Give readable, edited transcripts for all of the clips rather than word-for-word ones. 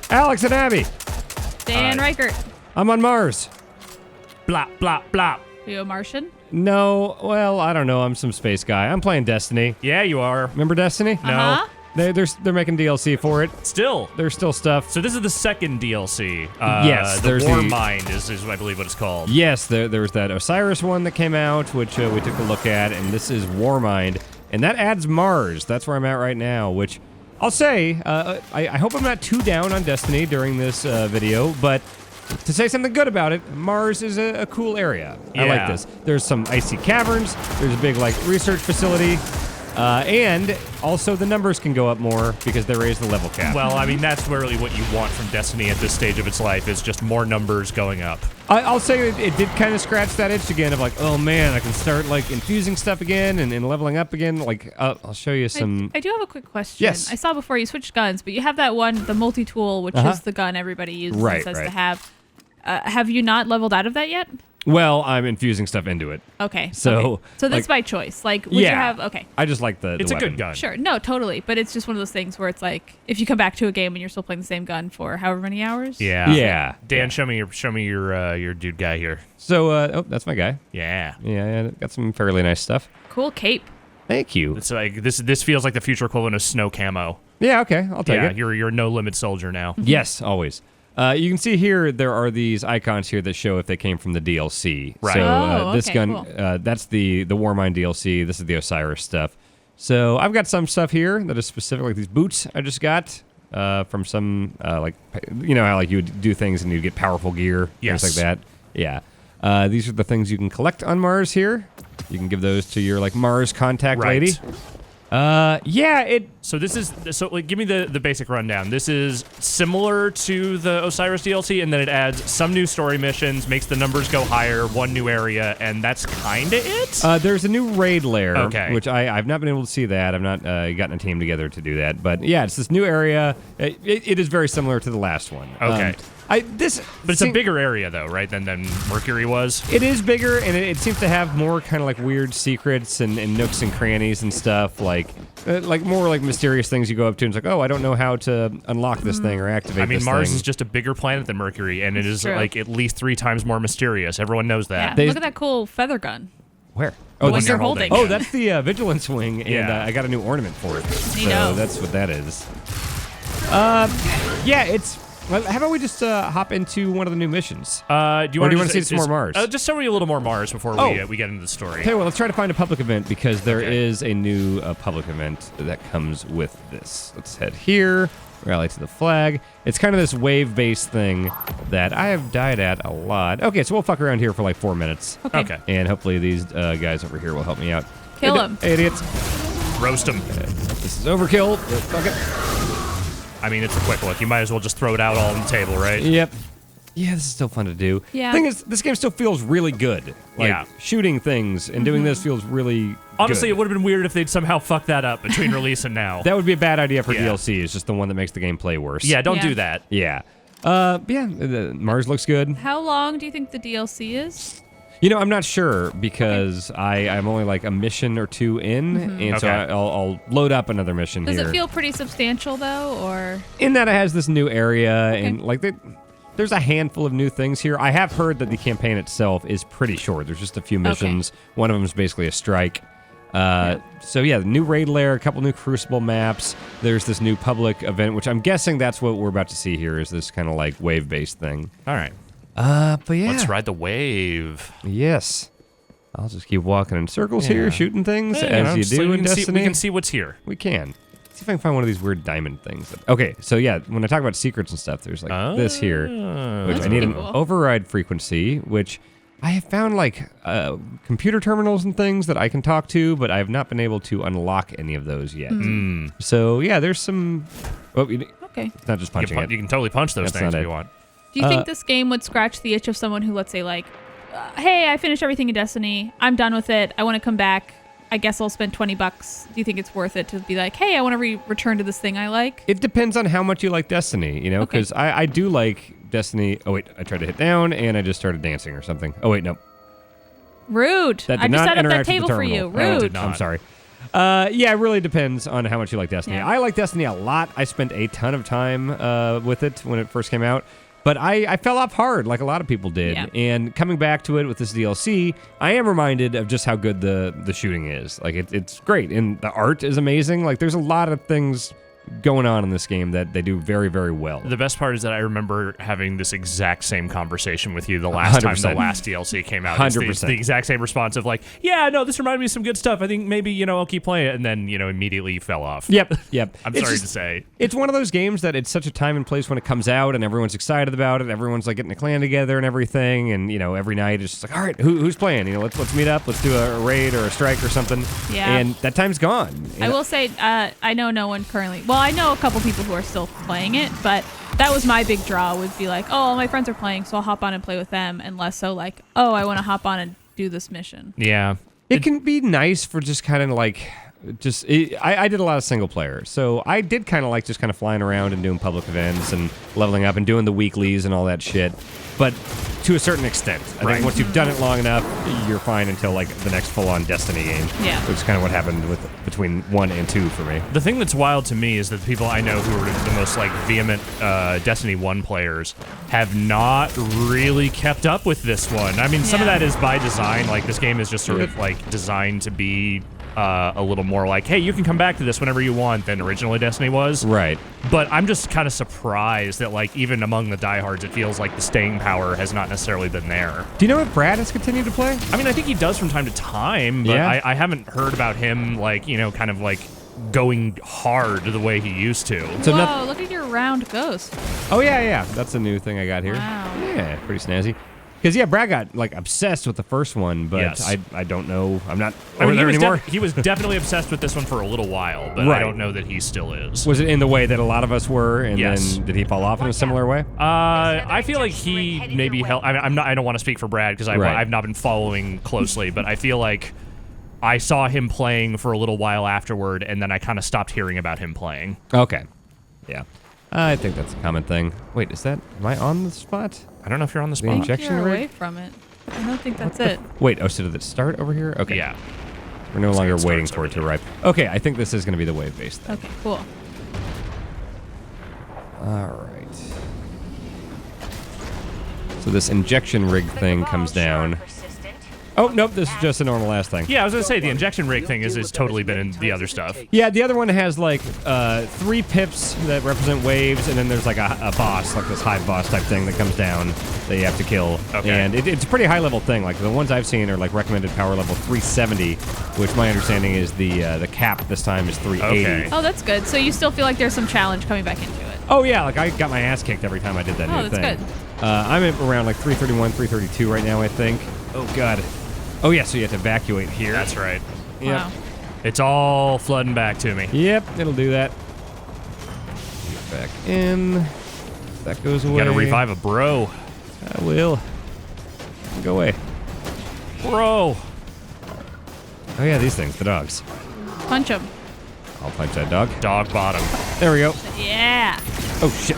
Alex and Abby. Dan Reichert. I'm on Mars. Blop, blop, blop. Are you a Martian? No, well, I don't know. I'm some space guy. I'm playing Destiny. Yeah, you are. Remember Destiny? No. They're making DLC for it. Still. There's still stuff. So this is the second DLC. Yes, the there's Warmind is I believe what it's called. Yes, there was that Osiris one that came out, which we took a look at, and this is Warmind, and that adds Mars. That's where I'm at right now, which I'll say, I hope I'm not too down on Destiny during this video, but to say something good about it, Mars is a cool area. Yeah. I like this. There's some icy caverns, there's a big research facility, and also the numbers can go up more because they raise the level cap. Well, I mean, that's really what you want from Destiny at this stage of its life, is just more numbers going up. I'll say it did kind of scratch that itch again of oh man, I can start infusing stuff again and leveling up again. I'll show you some. I do have a quick question. Yes. I saw before you switched guns, but you have that one, the multi-tool, which is the gun everybody uses and says to have. Have you not leveled out of that yet? Well, I'm infusing stuff into it. Okay. So that's by choice. Would you have? Okay. I just like the It's the a weapon. good gun. Sure. No, totally. But it's just one of those things where it's if you come back to a game and you're still playing the same gun for however many hours. Yeah. Yeah. Dan, show me your dude guy here. So, that's my guy. Yeah. Yeah, got some fairly nice stuff. Cool cape. Thank you. It's this feels like the future equivalent of snow camo. Yeah, okay, I'll take it. You're a no limit soldier now. Yes, always. You can see here there are these icons here that show if they came from the DLC. Right. So this okay, gun, cool. that's the Warmind DLC. This is the Osiris stuff. So I've got some stuff here that is specific, like these boots I just got from some you know how you would do things and you get powerful gear, Yes. things like that. Yeah. These are the things you can collect on Mars here. You can give those to your Mars contact Right. lady. Yeah, So give me the basic rundown. This is similar to the Osiris DLC, and then it adds some new story missions, makes the numbers go higher, one new area, and that's kind of it? there's a new raid lair, Okay. which I've not been able to see that. I've not gotten a team together to do that. But yeah, it's this new area. It is very similar to the last one. Okay. But it's a bigger area, though, right, than Mercury was? It is bigger, and it seems to have more kind of weird secrets and nooks and crannies and stuff, more mysterious things you go up to and it's oh, I don't know how to unlock this thing or activate this thing. I mean, Mars is just a bigger planet than Mercury, and it is true. at least 3 times more mysterious. Everyone knows that. Yeah. Look at that cool feather gun. Where? The Oh, one this you're holding. Oh, that's the vigilance wing, and Yeah. I got a new ornament for it. Neato. So that's what that is. Yeah, it's. Well, how about we just hop into one of the new missions? Do you want to see some more Mars? Just show me a little more Mars before we get into the story. Okay, well, let's try to find a public event because there is a new public event that comes with this. Let's head here, rally to the flag. It's kind of this wave-based thing that I have died at a lot. Okay, so we'll fuck around here for 4 minutes. Okay. And hopefully these guys over here will help me out. Kill Hey, them. Hey, idiots. Roast them. This is overkill. Fuck it. I mean, it's a quick look. You might as well just throw it out all on the table, right? Yep. Yeah, this is still fun to do. Yeah. Thing is, this game still feels really good. Yeah. Shooting things and doing this feels really Honestly, good. it would have been weird if they'd somehow fucked that up between release and now. That would be a bad idea for Yeah. DLC. It's just the one that makes the gameplay worse. Yeah, don't Yeah. do that. Yeah. Mars looks good. How long do you think the DLC is? You know, I'm not sure because I'm only a mission or 2 in, and so Okay. I'll load up another mission Does here. it feel pretty substantial though, or? In that it has this new area, and there's a handful of new things here. I have heard that the campaign itself is pretty short. There's just a few missions. One of them is basically a strike. So yeah, the new raid lair, a couple new Crucible maps. There's this new public event, which I'm guessing that's what we're about to see here. Is this kind of wave-based thing? All right. But yeah. Let's ride the wave. Yes. I'll just keep walking in circles here, shooting things Hey, as you so do we in can Destiny. we can see what's here. We can. See if I can find one of these weird diamond things. Okay, so yeah, when I talk about secrets and stuff, there's this here, which That's I need pretty an cool. override frequency, which I have found computer terminals and things that I can talk to, but I have not been able to unlock any of those yet. So yeah, there's some. Oh, Okay. it's not just You punching can, it. you can totally punch those That's things not if it. you want. Do you think this game would scratch the itch of someone who, let's say, hey, I finished everything in Destiny. I'm done with it. I want to come back. I guess I'll spend $20. Do you think it's worth it to be hey, I want to return to this thing I like? It depends on how much you like Destiny, Okay. because I do like Destiny. Oh wait, I tried to hit down and I just started dancing or something. Oh wait, no. Rude. That I did just not set up interact that with the table for you. terminal. Rude. did not. I'm sorry. Yeah, it really depends on how much you like Destiny. Yeah. I like Destiny a lot. I spent a ton of time with it when it first came out. But I fell off hard, like a lot of people did. Yeah. And coming back to it with this DLC, I am reminded of just how good the shooting is. Like, it's great. And the art is amazing. Like, there's a lot of things going on in this game that they do very, very well. The best part is that I remember having this exact same conversation with you the last time the 100%. last DLC came out. 100%. It's the exact same response of like, yeah, no, this reminded me of some good stuff. I think maybe, I'll keep playing it. And then, immediately you fell off. Yep. I'm It's sorry just- to say. It's one of those games that it's such a time and place when it comes out and everyone's excited about it. Everyone's like getting a clan together and everything. And, every night it's just like, all right, who's playing? Let's meet up. Let's do a raid or a strike or something. Yeah. And that time's gone. I will say, I know no one currently. Well, I know a couple people who are still playing it, but that was my big draw. Would be like, oh, all my friends are playing, so I'll hop on and play with them, and less so like, oh, I want to hop on and do this mission. Yeah. It can be nice for just kind of like, I did a lot of single player, so I did kind of like just kind of flying around and doing public events and leveling up and doing the weeklies and all that shit. But to a certain extent, I Right. think once you've done it long enough, you're fine until like the next full-on Destiny game. Yeah. Which is kind of what happened between 1 and 2 for me. The thing that's wild to me is that the people I know who are the most like vehement Destiny 1 players have not really kept up with this one. I mean, some of Yeah. that is by design. Like this game is just sort of like designed to be a little more like, hey, you can come back to this whenever you want than originally Destiny was. Right. But I'm just kind of surprised that like even among the diehards, it feels like the staying power has not necessarily been there. Do you know if Brad has continued to play? I mean, I think he does from time to time, but Yeah. I haven't heard about him like, kind of like going hard the way he used to. So Whoa, noth- look at your round ghost. Oh, yeah. That's a new thing I got here. Wow. Yeah, pretty snazzy. Because, Brad got, like, obsessed with the first one, but Yes. I don't know. I'm not I over mean, there anymore. he was definitely obsessed with this one for a little while, but Right. I don't know that he still is. Was it in the way that a lot of us were, and Yes. then did he fall off in a similar way? I feel like he maybe helped. I don't want to speak for Brad because Right. I've not been following closely, but I feel like I saw him playing for a little while afterward, and then I kind of stopped hearing about him playing. Okay. Yeah. I think that's a common thing. Wait, am I on the spot? I don't know if you're on the The spot. I think injection you're rig? away from it. I don't think that's it. Wait, so did it start over here? Okay. Yeah. We're no longer it waiting starts for it to over arrive. Okay, I think this is going to be the wave-based thing. Okay, cool. All right. So this injection rig thing comes down. Oh, nope, this is just a normal ass thing. Yeah, I was gonna say the injection rig thing is totally been in the other stuff. Yeah, the other one has like 3 pips that represent waves, and then there's like a boss, like this hive boss type thing that comes down that you have to kill. Okay. And it's a pretty high level thing. Like the ones I've seen are like recommended power level 370, which my understanding is the cap this time is 380. Okay. Oh, that's good. So you still feel like there's some challenge coming back into it. Oh yeah, like I got my ass kicked every time I did that Oh, new that's thing. good. I'm at around like 331, 332 right now, I think. Oh god. Oh yeah, so you have to evacuate here. That's right. Yep. Wow. It's all flooding back to me. Yep, it'll do that. Get back in. That goes away. Gotta revive a bro. I will. Go away. Bro. Oh yeah, these things, the dogs. Punch him. I'll punch that dog. Dog bottom. There we go. Yeah. Oh shit.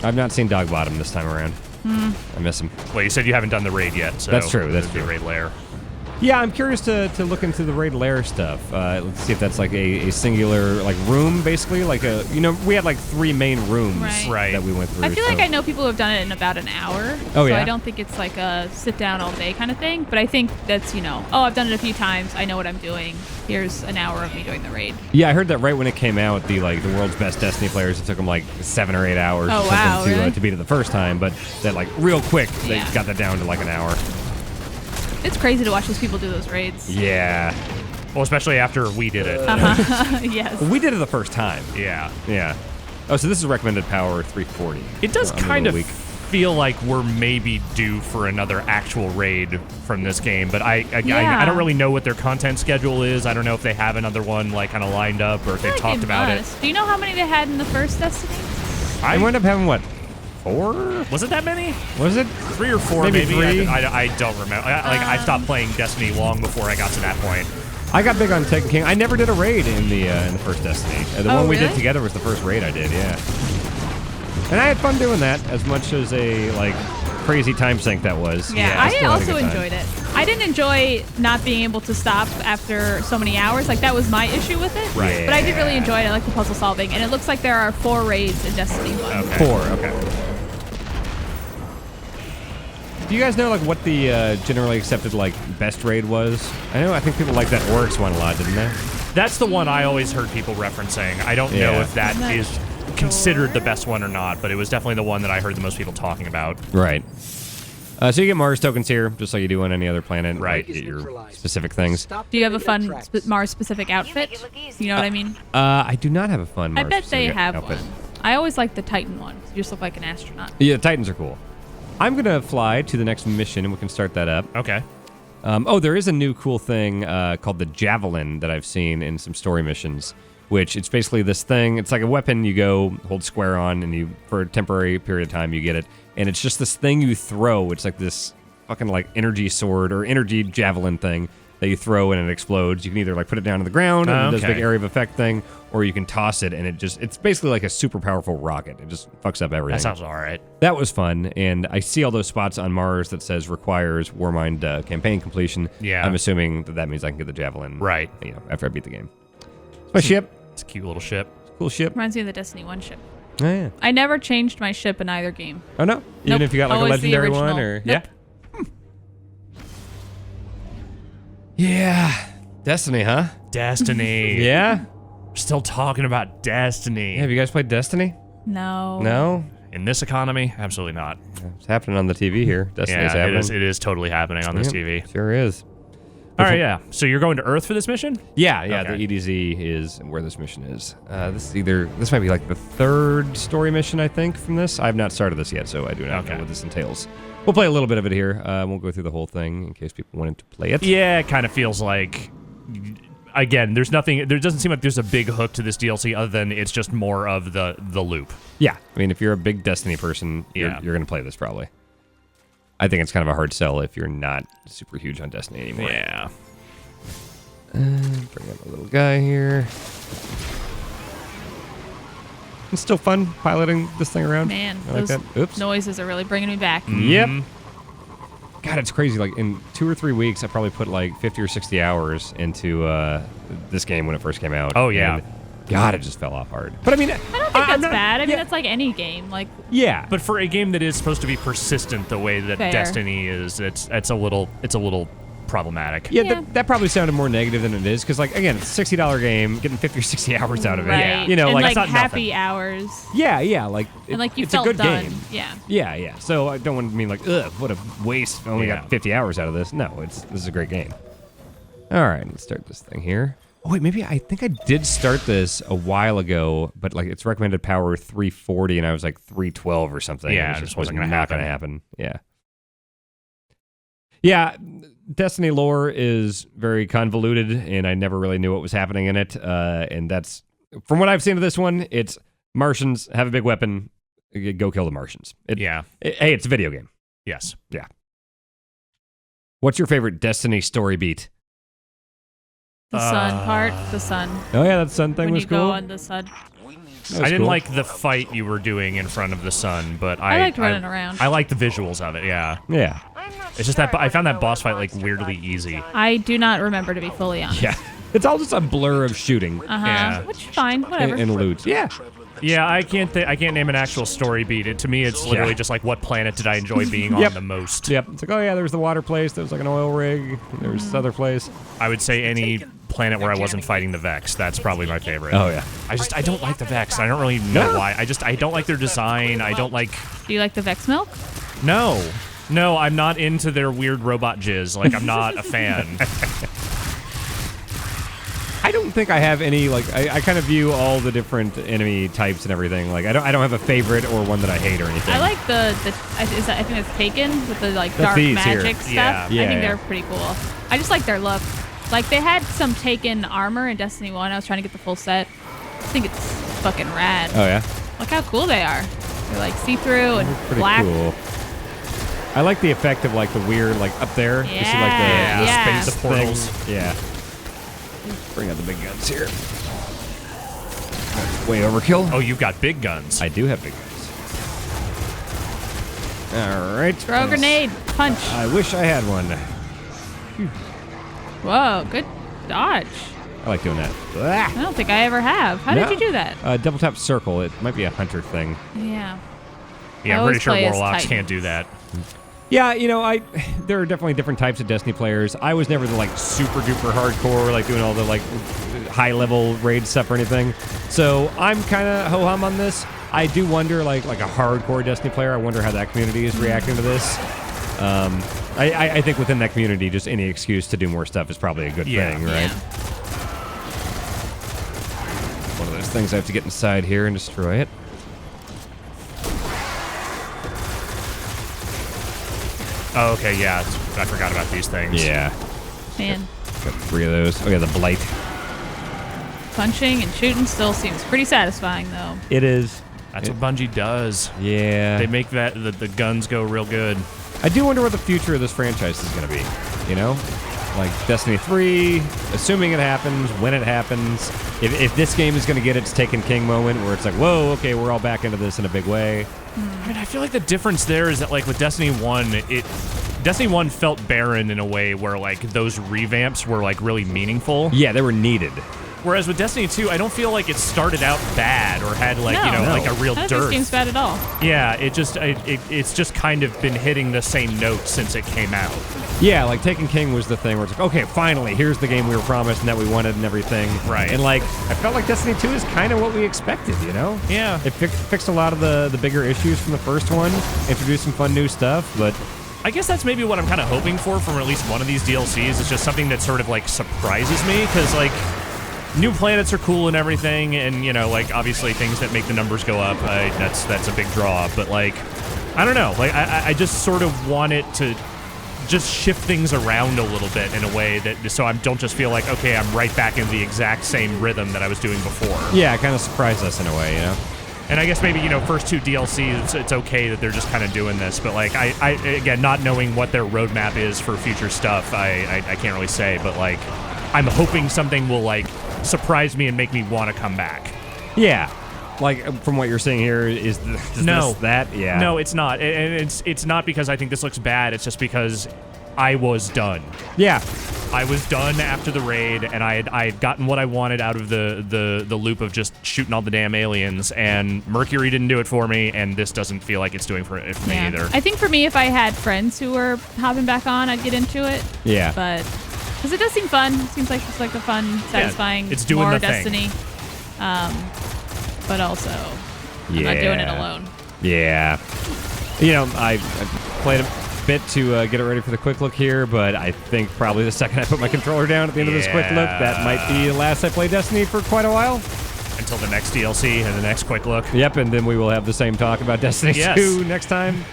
I've not seen dog bottom this time around. I miss him. Well, you said you haven't done the raid yet, so That's true, that's it'd be true. raid lair. Yeah, I'm curious to look into the raid lair stuff. Let's see if that's like a singular like room, basically. Like we had like 3 main rooms Right. that we went through. I feel like so- I know people who have done it in about an hour. Oh, So yeah? I don't think it's like a sit down all day kind of thing. But I think that's, oh, I've done it a few times. I know what I'm doing. Here's an hour of me doing the raid. Yeah, I heard that right when it came out, the world's best Destiny players, it took them like 7 or 8 hours Oh, or something wow, to really? to beat it the first time, but that like real quick they Yeah. got that down to like an hour. It's crazy to watch those people do those raids. Yeah. Well, especially after we did it. Yes. We did it the first time. Yeah. Yeah. Oh, so this is recommended power 340. It does I'm a kind little of weak. feel like we're maybe due for another actual raid from this game, but I Yeah. don't really know what their content schedule is. I don't know if they have another one like kind of lined up or if they've I feel talked like about they it. must. Do you know how many they had in the first Destiny? I wound up having what? 4? Was it that many? Was it? 3 or 4 Maybe maybe? 3? I don't remember. I stopped playing Destiny long before I got to that point. I got big on Taken King. I never did a raid in the first Destiny. The Oh, one we did really? together was the first raid I did, yeah. And I had fun doing that as much as a crazy time sink that was. Yeah, I I still had a also good time. enjoyed it. I didn't enjoy not being able to stop after so many hours. Like, that was my issue with it. Right. But I did really enjoy it. I like the puzzle solving. And it looks like there are 4 raids in Destiny 1. Okay. 4, okay. Do you guys know like what the generally accepted like best raid was? I think people like that Oryx one a lot, didn't they? That's the one I always heard people referencing. I don't know if that Isn't that is considered the best one or not, but it was definitely the one that I heard the most people talking about. Right. So you get Mars tokens here, just like you do on any other planet. Right. Like, you get your specific things. Do you have a fun Mars-specific outfit? You know what I mean? I do not have a fun I Mars bet they specific have outfit. one. I always like the Titan one. You just look like an astronaut. Yeah, Titans are cool. I'm going to fly to the next mission, and we can start that up. Okay. There is a new cool thing called the Javelin that I've seen in some story missions, which it's basically this thing. It's like a weapon you go hold square on, and you for a temporary period of time you get it. And it's just this thing you throw. It's like this fucking like energy sword or energy javelin thing that you throw and it explodes. You can either like put it down to the ground and it does a big area of effect thing, or you can toss it and it's basically like a super powerful rocket. It just fucks up everything. That sounds all right. That was fun, and I see all those spots on Mars that says requires Warmind campaign completion. Yeah. I'm assuming that means I can get the Javelin. Right. After I beat the game. It's my ship. It's a cute little ship. Cool ship. Reminds me of the Destiny 1 ship. Oh, yeah. I never changed my ship in either game. Oh, no? Even Nope. if you got like Always a the legendary one? original. Or Nope. Yeah. Yeah. Destiny, huh? Destiny. Yeah? We're still talking about Destiny. Yeah, have you guys played Destiny? No. No? In this economy, absolutely not. It's happening on the TV here. Destiny's Yeah, happening. it is totally happening on this Yep, TV. Sure is. All right, yeah. So you're going to Earth for this mission? Yeah, Okay. the EDZ is where this mission is. This might be like the 3rd story mission, I think, from this. I've not started this yet, so I do not know what this entails. We'll play a little bit of it here. Won't go through the whole thing in case people wanted to play it. Yeah, it kind of feels like, again, there doesn't seem like there's a big hook to this DLC other than it's just more of the loop. Yeah, I mean, if you're a big Destiny person, you're going to play this probably. I think it's kind of a hard sell if you're not super huge on Destiny anymore. Yeah. Bring up a little guy here. It's still fun piloting this thing around. Man, I like those that. Oops. noises are really bringing me back. Yep. God, it's crazy. Like in 2 or 3 weeks, I probably put like 50 or 60 hours into this game when it first came out. Oh, yeah. And God, it just fell off hard. But I mean, I don't think that's bad. I mean, that's like any game. Like, yeah. But for a game that is supposed to be persistent the way that Fair. Destiny is, it's a little problematic. Yeah, Yeah. that probably sounded more negative than it is because, like, again, it's a $60 game, getting 50 or 60 hours out of it. right. Yeah. You know, and like, like it's not happy nothing. hours. Yeah, like, And like you it's felt a good done. game. Yeah. Yeah. So I don't want to mean like, ugh, what a waste. I only Yeah. got 50 hours out of this. No, this is a great game. All right, let's start this thing here. Oh, wait, maybe I think I did start this a while ago, but like it's recommended power 340 and I was like 312 or something. Yeah, It it just wasn't not gonna going to happen. Yeah, Destiny lore is very convoluted, and I never really knew what was happening in it. And that's, from what I've seen of this one, it's Martians have a big weapon, go kill the Martians. Hey, it's a video game. Yes. Yeah. What's your favorite Destiny story beat? The sun part. The sun. Oh yeah, that sun thing When was you cool. go on the sun. That was I didn't cool. like the fight you were doing in front of the sun, but I liked running around. I like the visuals of it, yeah. Yeah. It's just that I found that boss fight like weirdly easy. I do not remember, to be fully honest. Yeah. It's all just a blur of shooting Yeah. Which fine, whatever. and loot. Yeah. Yeah, I can't name an actual story beat. To me, it's literally Yeah. just like what planet did I enjoy being on Yep. the most. Yep. It's like, oh yeah, there's the water place. There's like an oil rig. There's this other place. I would say any planet where I wasn't fighting the Vex. That's probably my favorite. Oh yeah. I don't like the Vex. I don't really know why. I don't like their design. I don't like. Do you like the Vex milk? No, I'm not into their weird robot jizz. Like I'm not a fan. I don't think I have any, like, I kind of view all the different enemy types and everything. Like, I don't have a favorite or one that I hate or anything. I like I think that's Taken with the like That's dark these magic here. stuff. Yeah. I Yeah, think yeah. they're pretty cool. I just like their look. Like they had some Taken armor in Destiny 1. I was trying to get the full set. I think it's fucking rad. Oh yeah? Look how cool they are. They're like see-through and Pretty black. cool. I like the effect of, like, the weird, like, up there. You see, like, the Yeah. space portals. thing. Yeah. Bring out the big guns here. That's way overkill. Oh, you've got big guns. I do have big guns. All right. Throw a grenade. Punch. I wish I had one. Whoa, good dodge. I like doing that. I don't think I ever have. How did you do that? Double tap circle. It might be a hunter thing. Yeah. Yeah, I'm pretty sure warlocks can't do that. Yeah, there are definitely different types of Destiny players. I was never the like super duper hardcore, like doing all the like high level raid stuff or anything. So I'm kind of ho hum on this. I do wonder, like a hardcore Destiny player, I wonder how that community is reacting to this. I think within that community, just any excuse to do more stuff is probably a good thing, right? Yeah. One of those things I have to get inside here and destroy it. Oh, okay, yeah. I forgot about these things. Yeah. Man. Got 3 of those. Oh, yeah, the Blight. Punching and shooting still seems pretty satisfying, though. It is. That's what Bungie does. Yeah. They make the guns go real good. I do wonder what the future of this franchise is going to be, Like Destiny 3, assuming it happens, when it happens. If this game is going to get its Taken King moment where it's like, whoa, okay, we're all back into this in a big way. I mean, I feel like the difference there is that, like, with Destiny 1, Destiny 1 felt barren in a way where, like, those revamps were, like, really meaningful. Yeah, they were needed. Whereas with Destiny 2, I don't feel like it started out bad or had, like, like a real I don't think dearth. this game's bad at all. Yeah, it's just kind of been hitting the same notes since it came out. Yeah, like Taken King was the thing where it's like, okay, finally, here's the game we were promised and that we wanted and everything. Right. And like, I felt like Destiny 2 is kind of what we expected, Yeah. It fixed a lot of the bigger issues from the first one, introduced some fun new stuff, but I guess that's maybe what I'm kind of hoping for from at least one of these DLCs. It's just something that sort of, like, surprises me, because, like, new planets are cool and everything, and, like, obviously things that make the numbers go up, that's a big draw, but, like, I don't know. Like, I just sort of want it to just shift things around a little bit in a way that so I don't just feel like, okay, I'm right back in the exact same rhythm that I was doing before. Yeah, it kind of surprised us in a way, And I guess maybe, first 2 DLCs, it's okay that they're just kind of doing this, but, like, I again, not knowing what their roadmap is for future stuff, I can't really say, but, like, I'm hoping something will, like, surprise me and make me want to come back. Yeah. Like, from what you're saying here, is no. this that? Yeah. No, it's not. And it's not because I think this looks bad. It's just because I was done. Yeah. I was done after the raid, and I had gotten what I wanted out of the loop of just shooting all the damn aliens, and Mercury didn't do it for me, and this doesn't feel like it's doing for me either. I think for me, if I had friends who were hopping back on, I'd get into it. Yeah. But, because it does seem fun. It seems like it's like a fun, satisfying, it's doing more the Destiny. But also, I'm not doing it alone. Yeah. I played a bit to get it ready for the quick look here, but I think probably the second I put my controller down at the end of this quick look, that might be the last I play Destiny for quite a while. Until the next DLC and the next quick look. Yep, and then we will have the same talk about Destiny 2 next time.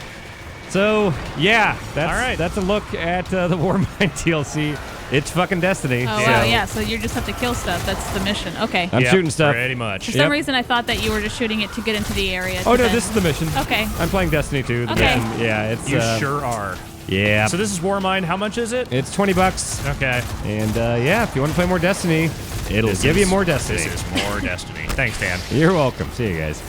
So, yeah, that's a look at the Warmind DLC. It's fucking Destiny. Oh, wow, yeah, so you just have to kill stuff. That's the mission. Okay. I'm shooting stuff. Pretty much. For some reason, I thought that you were just shooting it to get into the area. Oh, no, this is the mission. Okay. I'm playing Destiny 2. The mission. Yeah, it's... You sure are. Yeah. So this is Warmind. How much is it? It's $20. Okay. And, yeah, if you want to play more Destiny, it'll give you more Destiny. This is more Destiny. Thanks, Dan. You're welcome. See you guys.